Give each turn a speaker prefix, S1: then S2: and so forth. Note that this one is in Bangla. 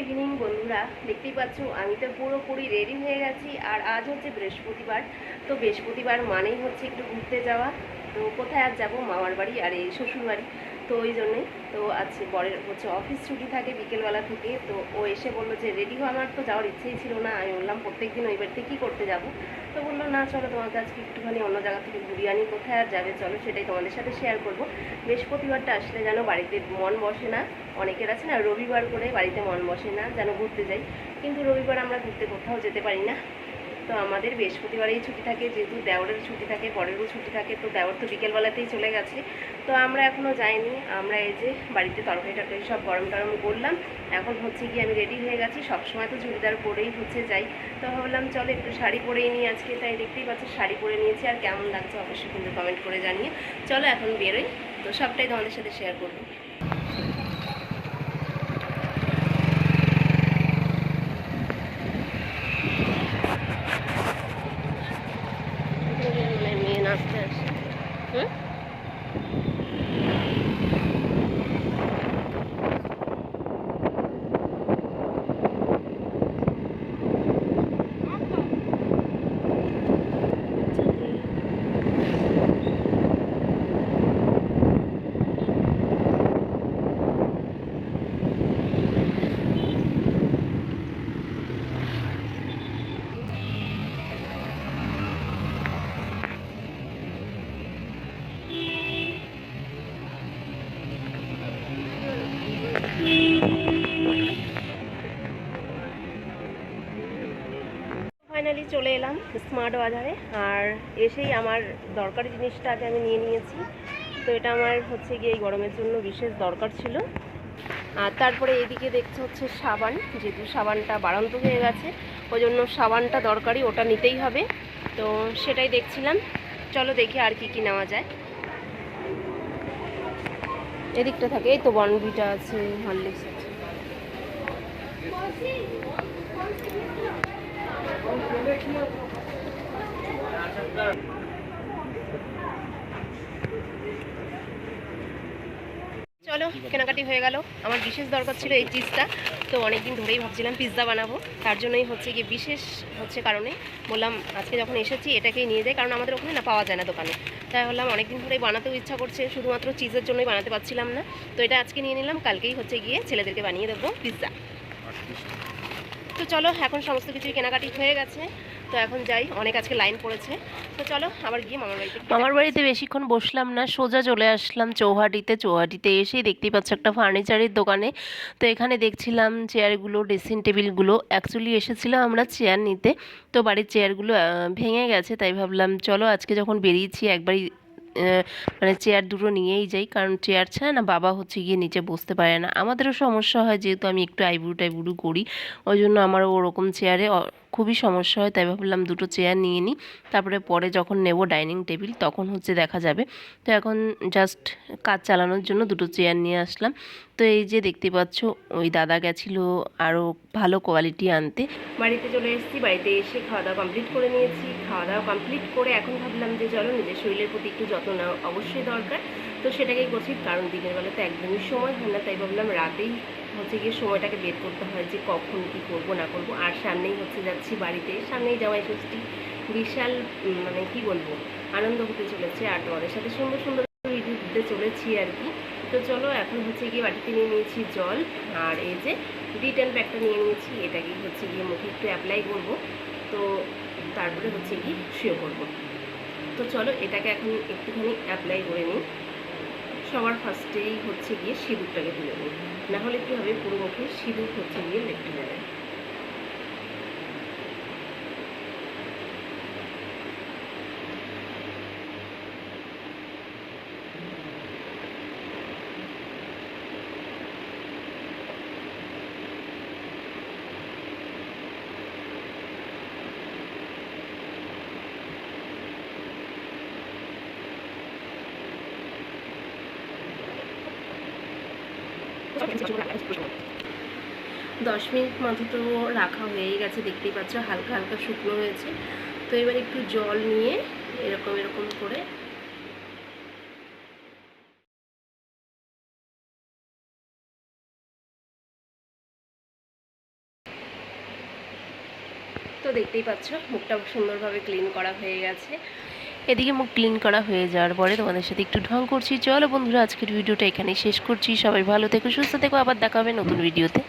S1: ইভিনিং বন্ধুরা, দেখতেই পাচ্ছ আমি তো পুরোপুরি রেডি হয়ে গেছি। আর আজ হচ্ছে বৃহস্পতিবার, তো বৃহস্পতিবার মানেই হচ্ছে একটু ঘুরতে যাওয়া। তো কোথায় আজ যাবো? মামার বাড়ি আর এই শ্বশুর বাড়ি। তো ওই জন্যই তো আজকে বরের হচ্ছে অফিস ছুটি থাকে বিকেলবেলা থেকে। তো ও এসে বললো যে রেডি হওয়া, আমার তো যাওয়ার ইচ্ছেই ছিল না। আমি বললাম প্রত্যেকদিন ওই বাড়িতে কী করতে যাব। তো বললো না চলো তোমাকে আজকে একটুখানি অন্য জায়গা থেকে ঘুরিয়ে আনি। কোথায় আর যাবে, চলো সেটাই তোমাদের সাথে শেয়ার করবো। বৃহস্পতিবারটা আসলে যেন বাড়িতে মন বসে না। অনেকের আছে না রবিবার করে বাড়িতে মন বসে না, যেন ঘুরতে যাই, কিন্তু রবিবার আমরা ঘুরতে কোথাও যেতে পারি না। তো আমাদের বৃহস্পতিবারেই ছুটি থাকে, যেহেতু দেওরের ছুটি থাকে, বরেরও ছুটি থাকে। তো দেওর তো বিকেলবেলাতেই চলে গেছে, তো আমরা এখনও যাইনি। আমরা এই যে বাড়িতে তরকারি টরকারি সব গরম টরম করলাম। এখন হচ্ছে গিয়ে আমি রেডি হয়ে গেছি। সবসময় তো চুড়িদার পরেই হচ্ছে যাই, তো ভাবলাম চলো একটু শাড়ি পরেই নিই আজকে। তাই দেখতেই পাচ্ছি শাড়ি পরে নিয়েছি। আর কেমন লাগছে অবশ্যই কিন্তু কমেন্ট করে জানিয়ে। চলো এখন বেরোই, তো সবটাই তোমাদের সাথে শেয়ার করবো। মেয়ে নাচতে আসে। হুম, ফাইনালি চলে এলাম স্মার্ট বাজারে। আর এসেই আমার দরকারি জিনিসটা আগে আমি নিয়ে নিয়েছি। তো এটা আমার হচ্ছে গিয়ে এই গরমের জন্য বিশেষ দরকার ছিল। আর তারপরে এদিকে দেখছে হচ্ছে সাবান, যেহেতু সাবানটা বাড়ন্ত হয়ে গেছে, ওই জন্য সাবানটা দরকারি, ওটা নিতেই হবে। তো সেটাই দেখছিলাম। চলো দেখি আর কি কি নেওয়া যায়। এদিকটা থাকে, এই তো বনভিটা আছে, হরলিক্স আছে। চলো কেনাকাটি হয়ে গেল। আমার বিশেষ দরকার ছিল এই চিজটা। তো অনেকদিন ধরেই ভাবছিলাম পিৎজা বানাবো, তার জন্যই হচ্ছে গিয়ে বিশেষ হচ্ছে কারণে বললাম আজকে যখন এসেছি এটাকেই নিয়ে যাই, কারণ আমাদের ওখানে না পাওয়া যায় না দোকানে। তাই বললাম অনেকদিন ধরেই বানাতেও ইচ্ছা করছে, শুধুমাত্র চিজের জন্যই বানাতে পারছিলাম না। তো এটা আজকে নিয়ে নিলাম, কালকেই হচ্ছে গিয়ে ছেলেদেরকে বানিয়ে দেবো পিৎজা। তো চলো এখন সমস্ত কিছুই কেনাকাটি হয়ে গেছে। তো এখন যাই, অনেক আজকে লাইন পড়েছে। তো চলো আবার গিয়ে মামার বাড়িতে বেশিক্ষণ বসলাম না, সোজা চলে আসলাম চৌহাটিতে এসেই দেখতেই পাচ্ছ একটা ফার্নিচারের দোকানে। তো এখানে দেখছিলাম চেয়ারগুলো, ড্রেসিং টেবিলগুলো। অ্যাকচুয়ালি এসেছিলাম আমরা চেয়ার নিতে, তো বাড়ির চেয়ারগুলো ভেঙে গেছে। তাই ভাবলাম চলো আজকে যখন বেরিয়েছি একবারই মানে চেয়ার দুটো নিয়েই যাই, কারণ চেয়ার ছাড়া না বাবা হচ্ছে গিয়ে নিচে বসতে পারে না। আমাদেরও সমস্যা হয়, যেহেতু আমি একটু আইবুড়ো টাইবুড়ো করি, ওই জন্য আমারও ওরকম চেয়ারে খুবই সমস্যা হয়। তাই ভাবলাম দুটো চেয়ার নিয়ে নিই, তারপরে পরে যখন নেব ডাইনিং টেবিল তখন হচ্ছে দেখা যাবে। তো এখন জাস্ট কাজ চালানোর জন্য দুটো চেয়ার নিয়ে আসলাম। তো এই যে দেখতে পাচ্ছ, ওই দাদা গেছিলো আরও ভালো কোয়ালিটি আনতে। বাড়িতে চলে এসেছি, বাড়িতে এসে খাওয়া দাওয়া কমপ্লিট করে নিয়েছি। খাওয়া দাওয়া কমপ্লিট করে এখন ভাবলাম যে চলো নিজের শরীরের প্রতি একটু যত্ন নেওয়া অবশ্যই দরকার। তো সেটাকেই করছি, কারণ দিনের বেলা তো একদমই সময় হয় না। তাই ভাবলাম রাতেই হচ্ছে গিয়ে সময়টাকে বের করতে হয় যে কখন কী করবো না করবো। আর সামনেই হচ্ছে যাচ্ছি বাড়িতে, সামনেই জামাই ষষ্ঠী, বিশাল মানে কি বলবো আনন্দ হতে চলেছে। আর তোমাদের সাথে সুন্দর সুন্দর ভিডিও দিতে চলেছি আর কি। তো চলো এখন হচ্ছে গিয়ে বাটিতে নিয়ে নিয়েছি জল, আর এই যে D10 প্যাকটা নিয়ে নিয়েছি, এটাকে হচ্ছে গিয়ে মুখে একটু অ্যাপ্লাই করবো। তো তারপরে হচ্ছে গিয়ে শুয়ে পড়বো। তো চলো এটাকে এখন একটুখানি অ্যাপ্লাই করে নিই। সবার ফার্স্টেই হচ্ছে গিয়ে সিঁদুরটাকে তুলে নিই, নাহলে কী হবে পুরো মুখে সিঁদুর হচ্ছে গিয়ে লেপটে যাবে। দশ মিনিট মতো তো রাখা হয়েই গেছে, দেখতেই পাচ্ছ হালকা হালকা শুকনো হয়েছে। তো এবার একটু জল নিয়ে এরকম এরকম করে তো দেখতেই পাচ্ছ মুখটা সুন্দরভাবে ক্লিন করা হয়ে গেছে। এদিকে মুখ ক্লিন করা হয়ে যাওয়ার পরে তোমাদের সাথে একটু ঢং করছি। চলো বন্ধুরা, আজকের ভিডিওটা এখানেই শেষ করছি। সবাই ভালো থেকো, সুস্থ থেকো, আবার দেখা হবে নতুন ভিডিওতে।